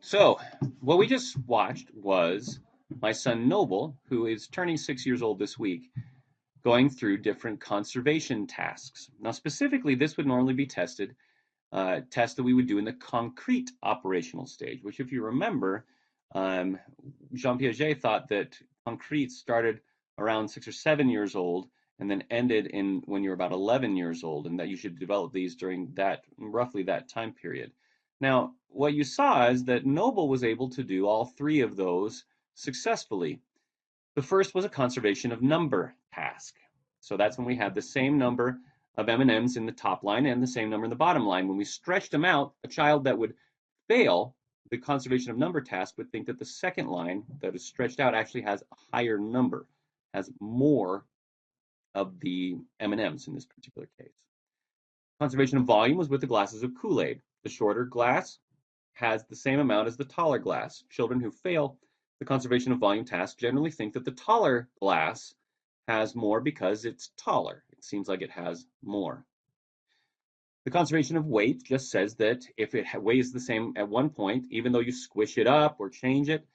So, what we just watched was my son Noble, who is turning 6 years old this week, going through different conservation tasks. Now, specifically, this would normally be tests that we would do in the concrete operational stage, which, if you remember, um, Jean Piaget thought that concrete started around 6 or 7 years old and then ended in when you're about 11 years old, and that you should develop these during that roughly that time period. Now, what you saw is that Noble was able to do all three of those successfully. The first was a conservation of number task. So that's when we had the same number of M&Ms in the top line and the same number in the bottom line. When we stretched them out, a child that would fail the conservation of number task would think that the second line that is stretched out actually has a higher number, has more of the M&Ms in this particular case. Conservation of volume was with the glasses of Kool-Aid. The shorter glass has the same amount as the taller glass. Children who fail the conservation of volume task generally think that the taller glass has more because it's taller. It seems like it has more. The conservation of weight just says that if it weighs the same at one point, even though you squish it up or change it,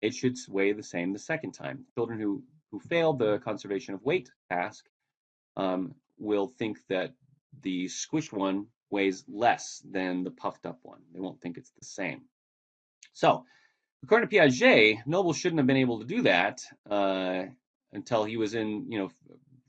it should weigh the same the second time. Children who fail the conservation of weight task will think that the squished one weighs less than the puffed up one. They won't think it's the same. So, according to Piaget, Noble shouldn't have been able to do that until he was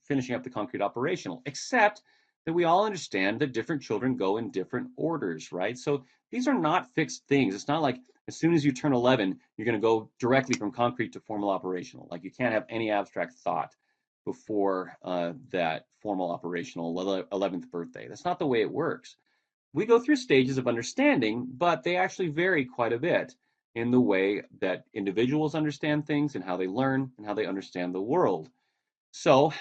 finishing up the concrete operational, except that we all understand that different children go in different orders, right? So these are not fixed things. It's not like as soon as you turn 11, you're going to go directly from concrete to formal operational. Like you can't have any abstract thought before that formal operational 11th birthday. That's not the way it works. We go through stages of understanding, but they actually vary quite a bit in the way that individuals understand things and how they learn and how they understand the world. So,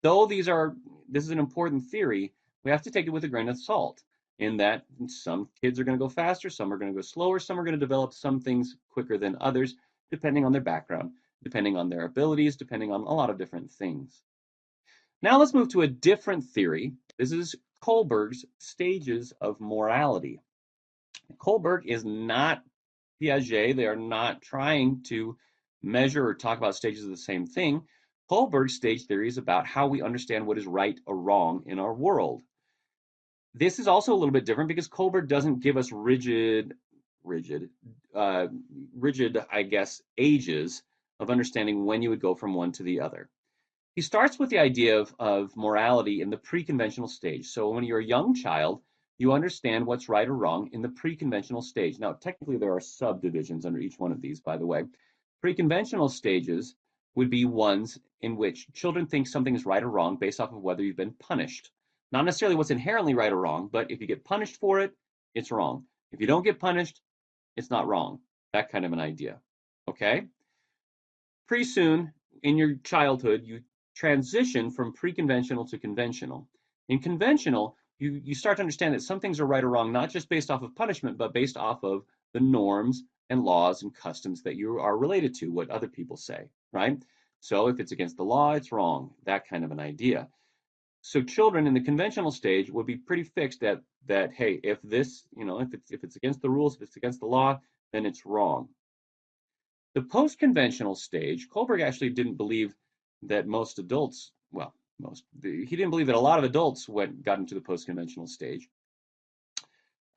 though this is an important theory, we have to take it with a grain of salt in that some kids are going to go faster, some are going to go slower, some are going to develop some things quicker than others, depending on their background, depending on their abilities, depending on a lot of different things. Now let's move to a different theory. This is Kohlberg's stages of morality. Kohlberg is not Piaget. They are not trying to measure or talk about stages of the same thing. Kohlberg's stage theory is about how we understand what is right or wrong in our world. This is also a little bit different because Kohlberg doesn't give us rigid, I guess, ages of understanding when you would go from one to the other. He starts with the idea of morality in the preconventional stage. So when you're a young child, you understand what's right or wrong in the preconventional stage. Now, technically, there are subdivisions under each one of these, by the way. Preconventional stages would be ones in which children think something is right or wrong based off of whether you've been punished. Not necessarily what's inherently right or wrong, but if you get punished for it, it's wrong. If you don't get punished, it's not wrong. That kind of an idea. Okay? Pretty soon in your childhood, you transition from pre-conventional to conventional. In conventional, you start to understand that some things are right or wrong, not just based off of punishment, but based off of the norms and laws and customs that you are related to, what other people say, right? So if it's against the law, it's wrong, that kind of an idea. So children in the conventional stage would be pretty fixed that hey, if this, if it's against the rules, if it's against the law, then it's wrong. The post-conventional stage, Kohlberg actually didn't believe that most adults, well, he didn't believe that a lot of adults got into the post-conventional stage.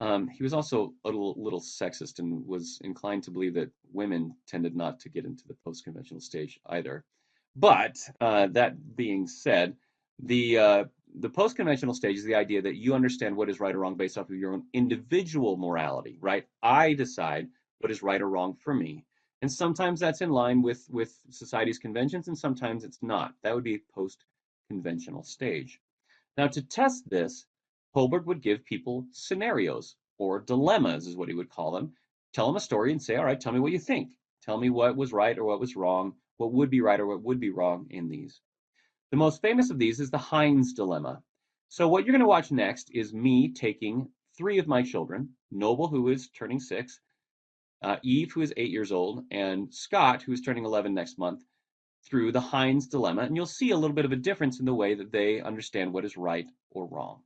He was also a little sexist and was inclined to believe that women tended not to get into the post-conventional stage either. But that being said, the post-conventional stage is the idea that you understand what is right or wrong based off of your own individual morality, right? I decide what is right or wrong for me. And sometimes that's in line with society's conventions, and sometimes it's not. That would be post-conventional stage. Now, to test this, Kohlberg would give people scenarios, or dilemmas is what he would call them. Tell them a story and say, all right, tell me what you think. Tell me what was right or what was wrong, what would be right or what would be wrong in these. The most famous of these is the Heinz Dilemma. So what you're going to watch next is me taking three of my children, Noble, who is turning 6, Eve, who is 8 years old, and Scott, who is turning 11 next month, through the Heinz Dilemma. And you'll see a little bit of a difference in the way that they understand what is right or wrong.